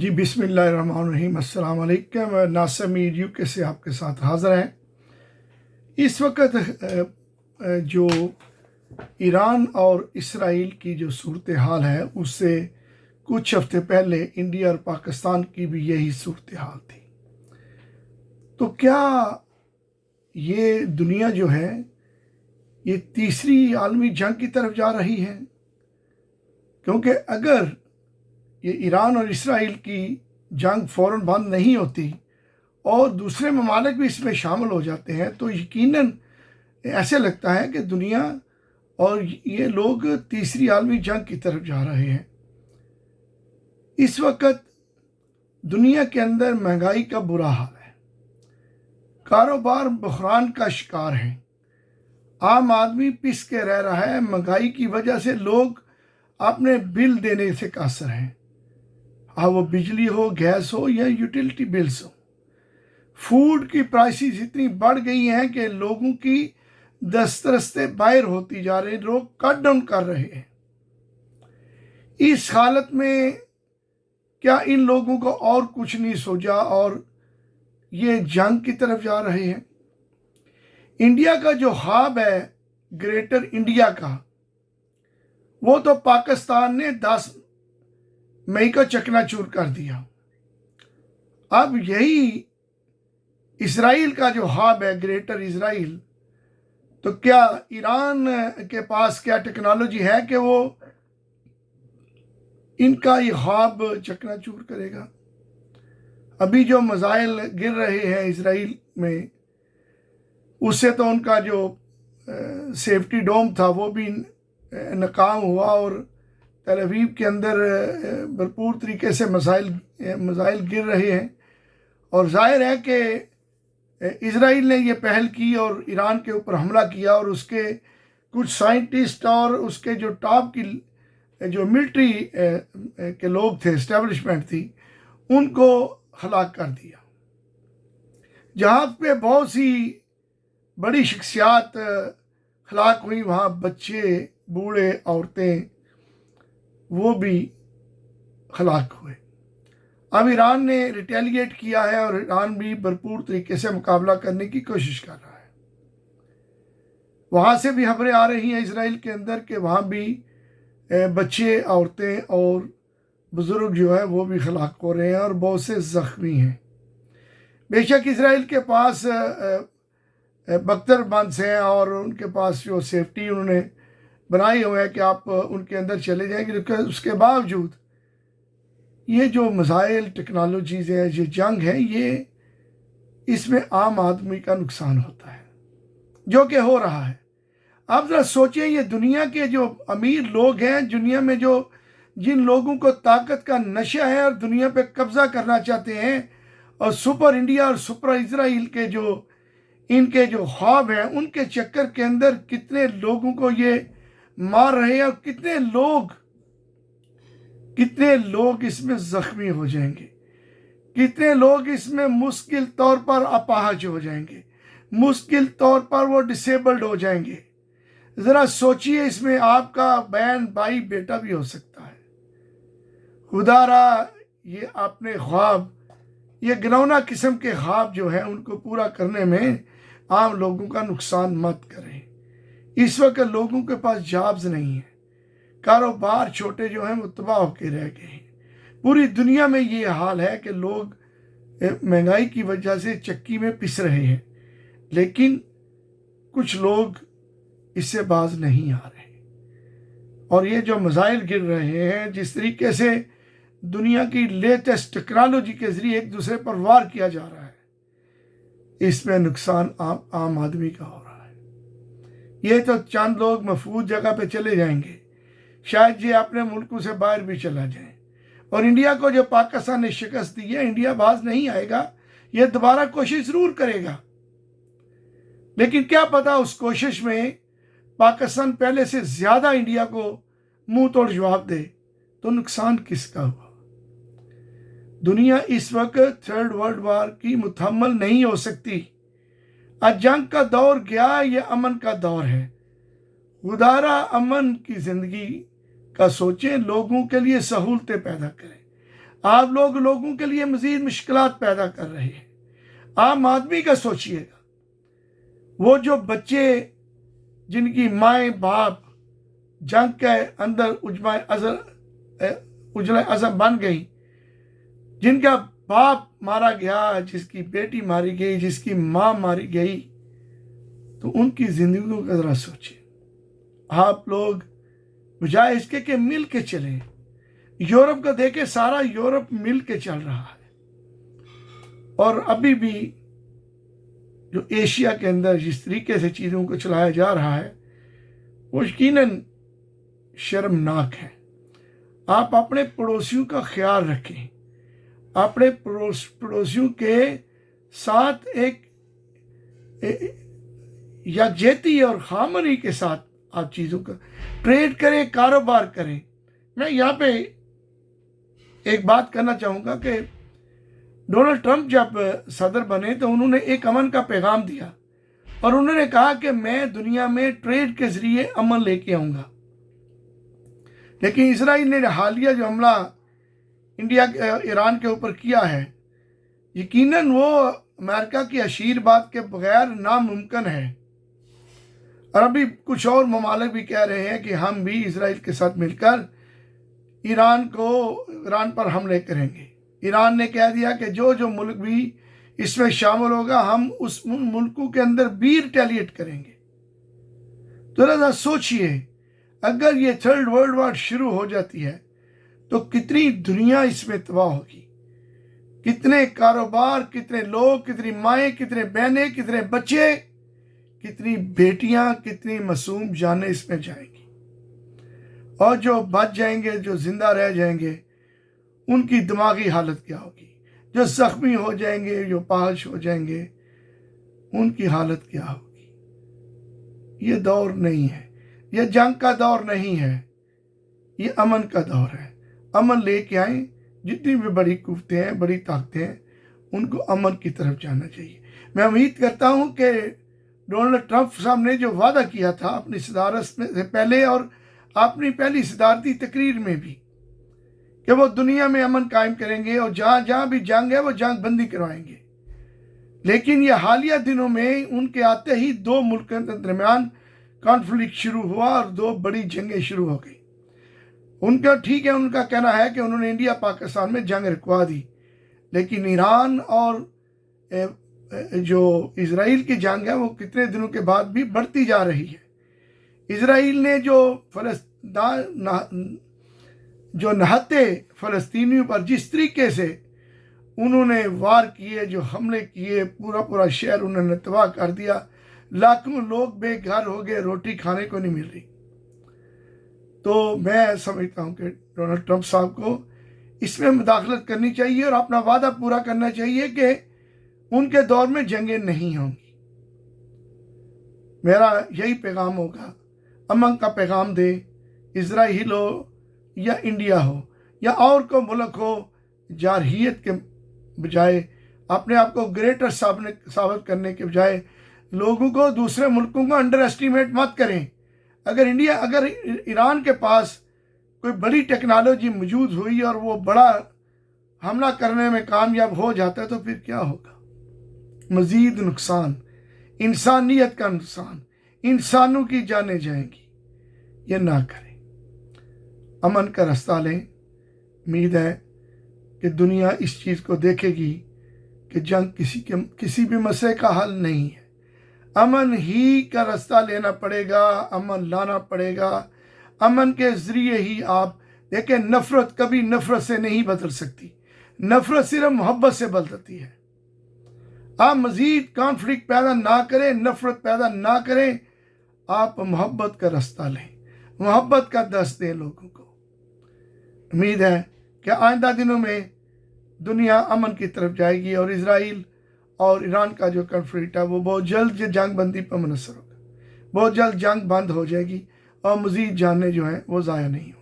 جی बिस्मिल्लाहिर्रहमानिर्रहीम अस्सलाम वालेकुम। नासिर मीर यूके से आपके साथ हाज़िर हैं। इस वक्त जो ईरान और इसराइल की जो सूरत हाल है उससे कुछ हफ्ते पहले इंडिया और पाकिस्तान की भी यही सूरत हाल थी। तो क्या ये दुनिया जो है ये तीसरी आलमी जंग की तरफ जा रही है? क्योंकि अगर ये ईरान और इसराइल की जंग फ़ौरन बंद नहीं होती और दूसरे ममालिक भी इसमें शामिल हो जाते हैं तो यकीनन ऐसे लगता है कि दुनिया और ये लोग तीसरी आलमी जंग की तरफ जा रहे हैं। इस वक्त दुनिया के अंदर महंगाई का बुरा हाल है, कारोबार बहरान का शिकार है, आम आदमी पिस के रह रहा है। महंगाई की वजह से लोग अपने बिल देने से कासर हैं, वो बिजली हो, गैस हो या यूटिलिटी बिल्स हो। फूड की प्राइसेस इतनी बढ़ गई हैं कि लोगों की दस्तरस्तें बाहर होती जा रही, लोग कट डाउन कर रहे हैं। इस हालत में क्या इन लोगों को और कुछ नहीं सोचा और ये जंग की तरफ जा रहे हैं? इंडिया का जो हब है ग्रेटर इंडिया का, वो तो पाकिस्तान ने 10 मई को चकनाचूर कर दिया। अब यही इसराइल का जो हब है ग्रेटर इसराइल, तो क्या ईरान के पास क्या टेक्नोलॉजी है कि वो इनका ये हब चकनाचूर करेगा? अभी जो मिसाइल गिर रहे हैं इसराइल में, उससे तो उनका जो सेफ्टी डोम था वो भी नाकाम हुआ और तल अवीव के अंदर भरपूर तरीके से मिसाइल गिर रहे हैं। और जाहिर है कि इजराइल ने ये पहल की और ईरान के ऊपर हमला किया और उसके कुछ साइंटिस्ट और उसके जो टॉप की जो मिलिट्री के लोग थे, एस्टेब्लिशमेंट थी, उनको हलाक कर दिया। जहाँ पे बहुत सी बड़ी शख्सियात हलाक हुई, वहाँ बच्चे, बूढ़े, औरतें वो भी हलाक हुए। अब ईरान ने रिटेलिएट किया है और ईरान भी भरपूर तरीके से मुकाबला करने की कोशिश कर रहा है। वहाँ से भी खबरें आ रही हैं इसराइल के अंदर कि वहाँ भी बच्चे, औरतें और बुज़ुर्ग जो है वो भी हलाक हो रहे हैं और बहुत से ज़ख्मी हैं। बेशक इसराइल के पास बख्तर बंद हैं और उनके पास जो सेफ्टी उन्होंने बनाई हुई है कि आप उनके अंदर चले जाएंगे, लेकिन उसके बावजूद ये जो मिसाइल टेक्नोलॉजीज़ है, ये जंग है, ये इसमें आम आदमी का नुकसान होता है जो कि हो रहा है। आप ज़रा सोचें, ये दुनिया के जो अमीर लोग हैं, दुनिया में जो जिन लोगों को ताकत का नशा है और दुनिया पे कब्ज़ा करना चाहते हैं, और सुपर इंडिया और सुपर इसराइल के जो इनके जो ख्वाब हैं, उनके चक्कर के अंदर कितने लोगों को ये मार रहे हैं और कितने लोग इसमें ज़ख्मी हो जाएंगे, कितने लोग इसमें मुश्किल तौर पर अपाहज हो जाएंगे, मुश्किल तौर पर वो डिसेबल्ड हो जाएंगे। ज़रा सोचिए, इसमें आपका बहन, भाई, बेटा भी हो सकता है। खुदारा ये अपने ख्वाब, ये घिनौना किस्म के ख्वाब जो है उनको पूरा करने में आम लोगों का नुकसान मत करें। इस वक्त लोगों के पास जॉब्स नहीं है, कारोबार छोटे जो हैं वो तबाह होकर रह गए हैं। पूरी दुनिया में ये हाल है कि लोग महंगाई की वजह से चक्की में पिस रहे हैं, लेकिन कुछ लोग इससे बाज नहीं आ रहे। और ये जो मिसाइल गिर रहे हैं, जिस तरीके से दुनिया की लेटेस्ट टेक्नोलॉजी के ज़रिए एक दूसरे पर वार किया जा रहा है, इसमें नुकसान आम आदमी का हो रहा है। ये तो चंद लोग महफूज जगह पे चले जाएंगे, शायद ये अपने मुल्कों से बाहर भी चला जाए। और इंडिया को जो पाकिस्तान ने शिकस्त दी है, इंडिया बाज नहीं आएगा, ये दोबारा कोशिश ज़रूर करेगा, लेकिन क्या पता उस कोशिश में पाकिस्तान पहले से ज़्यादा इंडिया को मुंह तोड़ जवाब दे, तो नुकसान किसका हुआ? दुनिया इस वक्त थर्ड वर्ल्ड वार की मुतहम्मल नहीं हो सकती। आज जंग का दौर गया, ये अमन का दौर है। खुदारा अमन की ज़िंदगी का सोचें, लोगों के लिए सहूलतें पैदा करें। آپ لوگوں کے لیے مزید مشکلات پیدا کر رہے ہیں۔ عام آدمی کا سوچئے گا، وہ جو بچے جن کی مائیں باپ جنگ کے اندر اجلے عزم بن گئی، جن کا باپ مارا گیا، جس کی بیٹی ماری گئی، جس کی ماں ماری گئی، تو ان کی زندگیوں کا ذرا سوچیں۔ آپ لوگ بجائے اس کے کہ مل کے چلیں، یورپ کو دیکھیں، سارا یورپ مل کے چل رہا ہے، اور ابھی بھی جو ایشیا کے اندر جس طریقے سے چیزوں کو چلایا جا رہا ہے وہ یقیناً شرمناک ہے۔ آپ اپنے پڑوسیوں کا خیال رکھیں، اپنے پڑوسیوں کے ساتھ ایک یکجہتی اور ہارمونی کے ساتھ آپ چیزوں کا ٹریڈ کریں، کاروبار کریں۔ میں یہاں پہ ایک بات کرنا چاہوں گا کہ ڈونلڈ ٹرمپ جب صدر بنے تو انہوں نے ایک امن کا پیغام دیا، اور انہوں نے کہا کہ میں دنیا میں ٹریڈ کے ذریعے امن لے کے آؤں گا۔ لیکن اسرائیل نے حالیہ جو حملہ ایران کے اوپر کیا ہے، یقیناً وہ امریکہ کی اشیر بات کے بغیر ناممکن ہے، اور ابھی کچھ اور ممالک بھی کہہ رہے ہیں کہ ہم بھی اسرائیل کے ساتھ مل کر ایران پر حملے کریں گے۔ ایران نے کہہ دیا کہ جو ملک بھی اس میں شامل ہوگا ہم اس ملکوں کے اندر بھی ریٹیلیٹ کریں گے۔ تو ذرا سوچئے، اگر یہ تھرڈ ورلڈ وار شروع ہو جاتی ہے تو کتنی دنیا اس میں تباہ ہوگی، کتنے کاروبار، کتنے لوگ، کتنی مائیں، کتنے بہنیں، کتنے بچے، کتنی بیٹیاں، کتنی معصوم جانیں اس میں جائیں گی، اور جو بچ جائیں گے، جو زندہ رہ جائیں گے، ان کی دماغی حالت کیا ہوگی، جو زخمی ہو جائیں گے، جو پاش ہو جائیں گے، ان کی حالت کیا ہوگی۔ یہ دور نہیں ہے، یہ جنگ کا دور نہیں ہے، یہ امن کا دور ہے۔ امن لے کے آئیں، جتنی بھی بڑی قوتیں ہیں، بڑی طاقتیں ہیں، ان کو امن کی طرف جانا چاہیے۔ میں امید کرتا ہوں کہ ڈونلڈ ٹرمپ صاحب نے جو وعدہ کیا تھا اپنی صدارت میں سے پہلے اور اپنی پہلی صدارتی تقریر میں بھی، کہ وہ دنیا میں امن قائم کریں گے، اور جہاں جہاں بھی جنگ ہے وہ جنگ بندی کروائیں گے۔ لیکن یہ حالیہ دنوں میں ان کے آتے ہی دو ملکوں کے درمیان کانفلکٹ شروع ہوا اور دو بڑی جنگیں شروع ہو گئی۔ ان کا ٹھیک ہے، ان کا کہنا ہے کہ انہوں نے انڈیا پاکستان میں جنگ رکوا دی، لیکن ایران اور جو اسرائیل کی جنگ ہے وہ کتنے دنوں کے بعد بھی بڑھتی جا رہی ہے۔ اسرائیل نے جو نہتے فلسطینیوں پر جس طریقے سے انہوں نے وار کیے، جو حملے کیے، پورا شہر انہوں نے تباہ کر دیا، لاکھوں لوگ بے گھر ہو گئے، روٹی کھانے کو نہیں مل رہی۔ تو میں سمجھتا ہوں کہ ڈونلڈ ٹرمپ صاحب کو اس میں مداخلت کرنی چاہیے اور اپنا وعدہ پورا کرنا چاہیے کہ ان کے دور میں جنگیں نہیں ہوں گی۔ میرا یہی پیغام ہوگا، امن کا پیغام دے، اسرائیل ہو یا انڈیا ہو یا اور کوئی ملک ہو، جارحیت کے بجائے، اپنے آپ کو گریٹر ثابت کرنے کے بجائے، لوگوں کو، دوسرے ملکوں کو انڈر ایسٹیمیٹ مت کریں۔ اگر ایران کے پاس کوئی بڑی ٹیکنالوجی موجود ہوئی اور وہ بڑا حملہ کرنے میں کامیاب ہو جاتا ہے تو پھر کیا ہوگا؟ مزید نقصان، انسانیت کا نقصان، انسانوں کی جانیں جائیں گی۔ یہ نہ کریں، امن کا راستہ لیں۔ امید ہے کہ دنیا اس چیز کو دیکھے گی کہ جنگ کسی بھی مسئلے کا حل نہیں ہے، امن ہی کا راستہ لینا پڑے گا، امن لانا پڑے گا۔ امن کے ذریعے ہی آپ دیکھیں، نفرت کبھی نفرت سے نہیں بدل سکتی، نفرت صرف محبت سے بدلتی ہے۔ آپ مزید کانفلکٹ پیدا نہ کریں، نفرت پیدا نہ کریں، آپ محبت کا راستہ لیں، محبت کا درس دیں لوگوں کو۔ امید ہے کہ آئندہ دنوں میں دنیا امن کی طرف جائے گی، اور اسرائیل اور ایران کا جو کنفلکٹ ہے وہ بہت جلد جنگ بندی پر منحصر ہوگا، بہت جلد جنگ بند ہو جائے گی، اور مزید جانیں جو ہیں وہ ضائع نہیں ہوں۔